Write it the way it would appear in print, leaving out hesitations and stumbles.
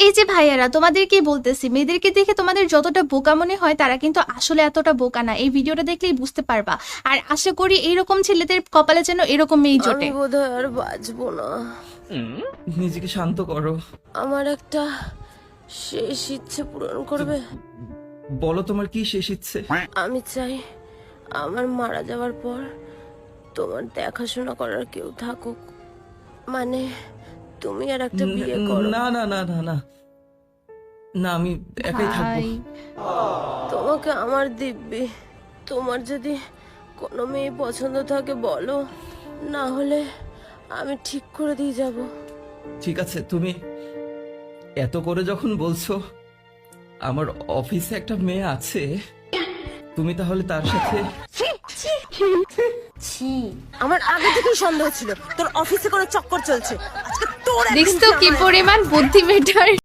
এই যে ভাইয়ারা, তোমাদেরকেই বলতেছি, মেয়েদেরকে দেখে তোমাদের যতটা বোকা মনে হয় তারা কিন্তু আসলে এতটা বোকা না। এই ভিডিওটা দেখলেই বুঝতে পারবা। আর আশা করি এইরকম ছেলেদের কপালে যেন এরকম মেয়ে জোটে। আমি বোধহয় আর বাঁচবো না। নিজেকে শান্ত করো। আমার একটা শেষ ইচ্ছে পূরণ করবে? বলো তোমার কি শেষ ইচ্ছে? আমি চাই আমার মারা যাওয়ার পর তোমার দেখাশোনা করার কেউ থাকুক। মানে তুমি আর একটা বিয়ে করো। না না না না না না, আমি একাই থাকবো। ভাই, তোমাকে আমার দিব্যি। তোমার যদি কোনো মেয়ে পছন্দ থাকে বলো, না হলে আমি ঠিক করে দিয়ে যাব। ঠিক আছে, তুমি এত করে যখন বলছো, আমার অফিসে একটা মেয়ে আছে, তুমি তাহলে তার সাথে। আমার আগে থেকেই সন্দেহ ছিল তোর অফিসে কোনো চক্কর চলছে। আজকে তোর দেখছো কি পরিমাণ বুদ্ধি মেটার।